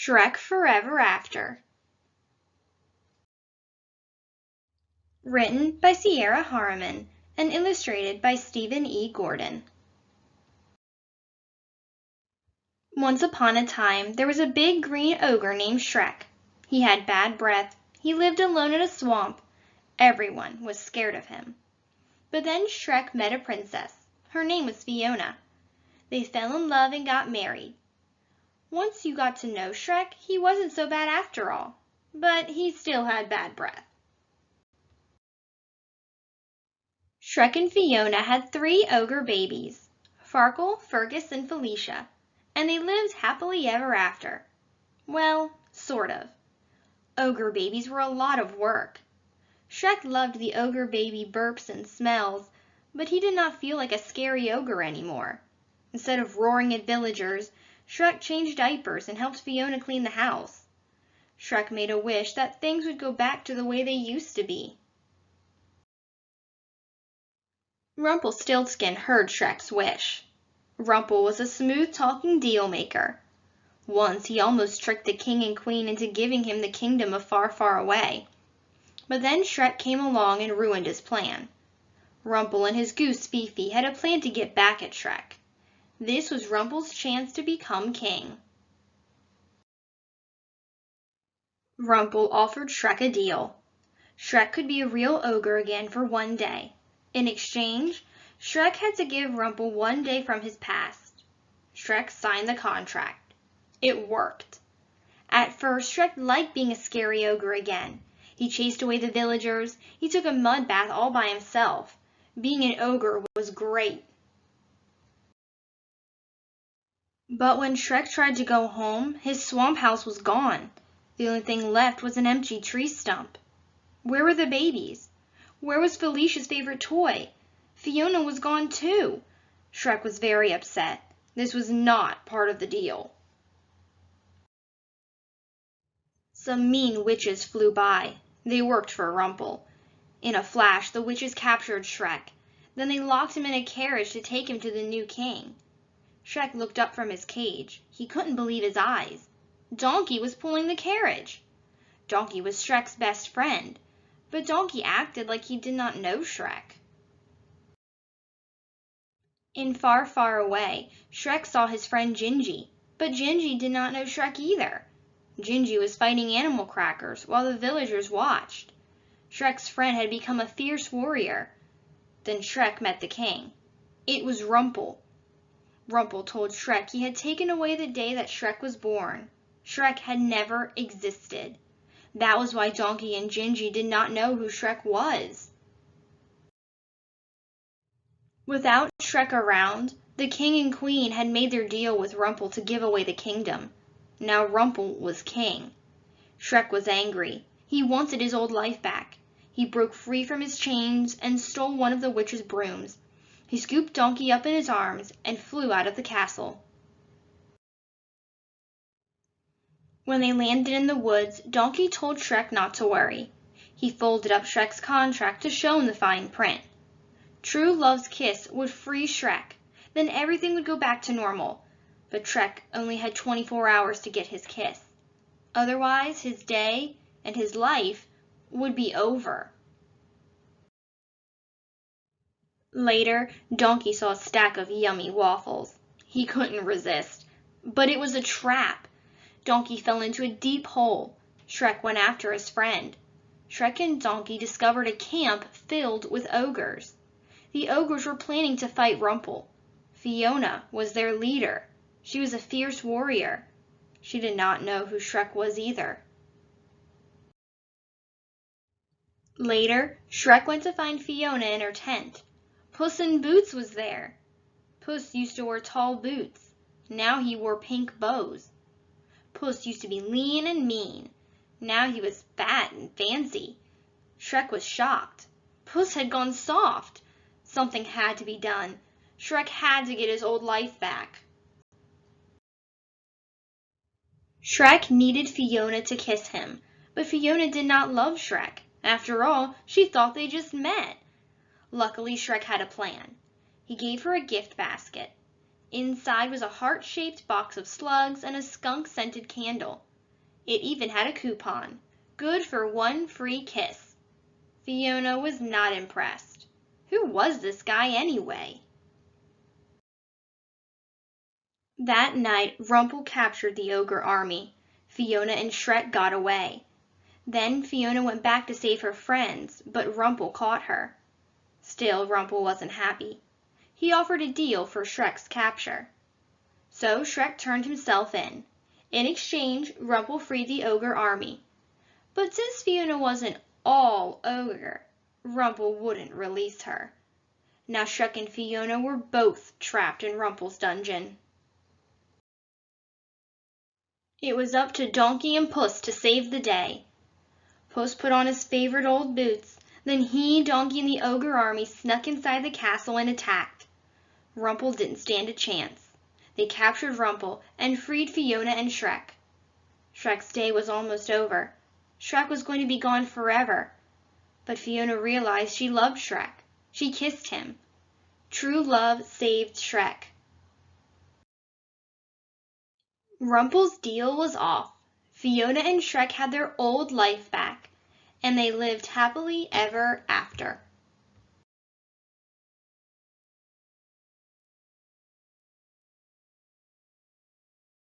Shrek Forever After. Written by Sierra Harimann and illustrated by Stephen E. Gordon. Once upon a time, there was a big green ogre named Shrek. He had bad breath. He lived alone in a swamp. Everyone was scared of him. But then Shrek met a princess. Her name was Fiona. They fell in love and got married. Once you got to know Shrek, he wasn't so bad after all, but he still had bad breath. Shrek and Fiona had 3 ogre babies, Farkle, Fergus, and Felicia, and they lived happily ever after. Well, sort of. Ogre babies were a lot of work. Shrek loved the ogre baby burps and smells, but he did not feel like a scary ogre anymore. Instead of roaring at villagers, Shrek changed diapers and helped Fiona clean the house. Shrek made a wish that things would go back to the way they used to be. Rumpelstiltskin heard Shrek's wish. Rumple was a smooth-talking deal-maker. Once he almost tricked the king and queen into giving him the kingdom of Far, Far Away. But then Shrek came along and ruined his plan. Rumple and his goose Fifi had a plan to get back at Shrek. This was Rumple's chance to become king. Rumple offered Shrek a deal. Shrek could be a real ogre again for 1 day. In exchange, Shrek had to give Rumple 1 day from his past. Shrek signed the contract. It worked. At first, Shrek liked being a scary ogre again. He chased away the villagers. He took a mud bath all by himself. Being an ogre was great. But when Shrek tried to go home, his swamp house was gone. The only thing left was an empty tree stump. Where were the babies? Where was Felicia's favorite toy? Fiona was gone too. Shrek was very upset. This was not part of the deal. Some mean witches flew by. They worked for Rumple. In a flash, the witches captured Shrek. Then they locked him in a carriage to take him to the new king. Shrek looked up from his cage. He couldn't believe his eyes. Donkey was pulling the carriage. Donkey was Shrek's best friend, but Donkey acted like he did not know Shrek. In Far, Far Away, Shrek saw his friend Gingy, but Gingy did not know Shrek either. Gingy was fighting animal crackers while the villagers watched. Shrek's friend had become a fierce warrior. Then Shrek met the king. It was Rumple. Rumple told Shrek he had taken away the day that Shrek was born. Shrek had never existed. That was why Donkey and Gingy did not know who Shrek was. Without Shrek around, the king and queen had made their deal with Rumple to give away the kingdom. Now Rumple was king. Shrek was angry. He wanted his old life back. He broke free from his chains and stole one of the witch's brooms. He scooped Donkey up in his arms and flew out of the castle. When they landed in the woods, Donkey told Shrek not to worry. He folded up Shrek's contract to show him the fine print. True love's kiss would free Shrek. Then everything would go back to normal. But Shrek only had 24 hours to get his kiss. Otherwise, his day and his life would be over. Later, Donkey saw a stack of yummy waffles. He couldn't resist. But it was a trap. Donkey fell into a deep hole. Shrek went after his friend. Shrek and Donkey discovered a camp filled with ogres. The ogres were planning to fight Rumple. Fiona was their leader. She was a fierce warrior. She did not know who Shrek was either. Later, Shrek went to find Fiona in her tent. Puss in Boots was there. Puss used to wear tall boots. Now he wore pink bows. Puss used to be lean and mean. Now he was fat and fancy. Shrek was shocked. Puss had gone soft. Something had to be done. Shrek had to get his old life back. Shrek needed Fiona to kiss him, but Fiona did not love Shrek. After all, she thought they just met. Luckily, Shrek had a plan. He gave her a gift basket. Inside was a heart-shaped box of slugs and a skunk-scented candle. It even had a coupon, good for one free kiss. Fiona was not impressed. Who was this guy anyway? That night, Rumpel captured the ogre army. Fiona and Shrek got away. Then Fiona went back to save her friends, but Rumpel caught her. Still, Rumpel wasn't happy. He offered a deal for Shrek's capture. So Shrek turned himself in. In exchange, Rumpel freed the ogre army. But since Fiona wasn't all ogre, Rumpel wouldn't release her. Now Shrek and Fiona were both trapped in Rumpel's dungeon. It was up to Donkey and Puss to save the day. Puss put on his favorite old boots. Then he, Donkey, and the ogre army snuck inside the castle and attacked. Rumpel didn't stand a chance. They captured Rumpel and freed Fiona and Shrek. Shrek's day was almost over. Shrek was going to be gone forever. But Fiona realized she loved Shrek. She kissed him. True love saved Shrek. Rumpel's deal was off. Fiona and Shrek had their old life back, and they lived happily ever after.